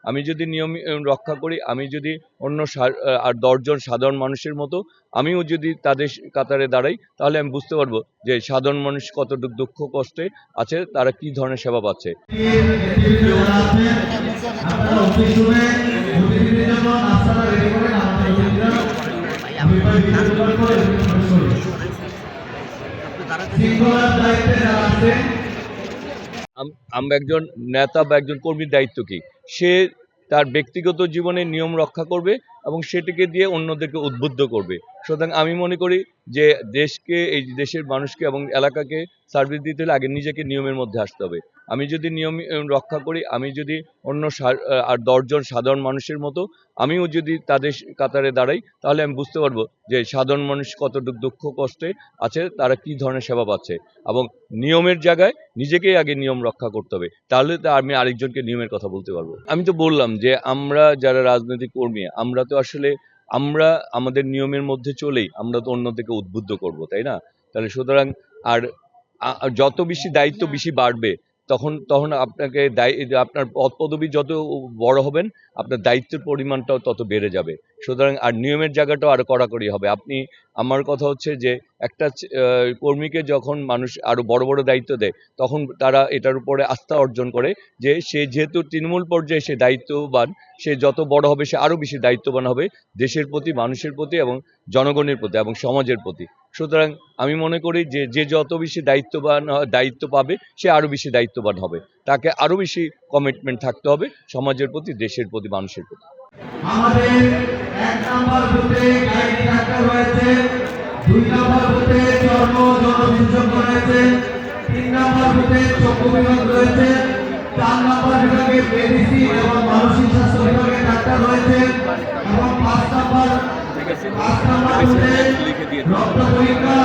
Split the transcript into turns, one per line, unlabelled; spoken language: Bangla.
আমি যদি নিয়ম রক্ষা করি, আমি যদি অন্য আর 10 জন সাধারণ মানুষের মতো আমিও যদি তাদের কাতারে দাঁড়াই, তাহলে আমি বুঝতে পারবো যে সাধারণ মানুষ কতটুকু দুঃখ কষ্টে আছে, তারা কি ধরনের সেবা পাচ্ছে। আমরা একজন নেতা বা একজন কর্মীর দায়িত্ব কি? সে তার ব্যক্তিগত জীবনে নিয়ম রক্ষা করবে এবং সেটিকে দিয়ে অন্যদেরকে উদ্বুদ্ধ করবে। সুতরাং আমি মনে করি যে এই দেশের মানুষকে এবং এলাকাকে সার্ভিস দিতে হলে আগে নিজেকে নিয়মের মধ্যে আসতে হবে। আমি যদি নিয়ম রক্ষা করি, আমি যদি অন্য আর 10 জন সাধারণ মানুষের মতো আমিও যদি তাদের কাতারে দাঁড়াই, তাহলে আমি বুঝতে পারবো যে সাধারণ মানুষ কতটুকু দুঃখ কষ্টে আছে, তারা কি ধরনের সেবা পাচ্ছে। এবং নিয়মের জায়গায় নিজেকেই আগে নিয়ম রক্ষা করতে হবে, তাহলে তো আমি আরেকজনকে নিয়মের কথা বলতে পারবো। আমি তো বললাম যে আমরা যারা রাজনৈতিক কর্মী, আমরা তো আসলে আমাদের নিয়মের মধ্যে চলেই আমরা তো অন্যদেরকে উদ্বুদ্ধ করব, তাই না? তাহলে সুতরাং আর যত বেশি দায়িত্ব বেশি বাড়বে, তখন আপনাকে আপনার পদবি যত বড় হবেন, আপনার দায়িত্বের পরিমাণটাও তত বেড়ে যাবে। সুতরাং আর নিয়মের জায়গাটাও আরো কড়াকড়ি হবে। আমার কথা হচ্ছে যে একটা কর্মীকে যখন মানুষ আরো বড় বড় দায়িত্ব দেয়, তখন তারা এটার উপরে আস্থা অর্জন করে যে সে যেহেতু তৃণমূল পর্যায়ে সে দায়িত্ববান, সে যত বড় হবে সে আরো বেশি দায়িত্ববান হবে দেশের প্রতি, মানুষের প্রতি এবং জনগণের প্রতি এবং সমাজের প্রতি। সুতরাং আমি মনে করি যে যত বেশি দায়িত্ব পাবে সে আরো বেশি দায়িত্ববান হবে, তাকে আরো বেশি কমিটমেন্ট থাকতে হবে সমাজের প্রতি, দেশের প্রতি, মানুষের প্রতি।
আমাদের 1 নম্বর বুথে গাইড ডাক্তার রয়েছে, 2 নম্বর বুথে জনবিশেষজ্ঞ রয়েছে, 3 নম্বর বুথে চক্ষু বিভাগ রয়েছে, 4 নম্বর বিভাগে মেডিসিন এবং মানসিক স্বাস্থ্য বিভাগের ডাক্তার রয়েছে এবং 5 নম্বর বুথে রক্ত পরীক্ষা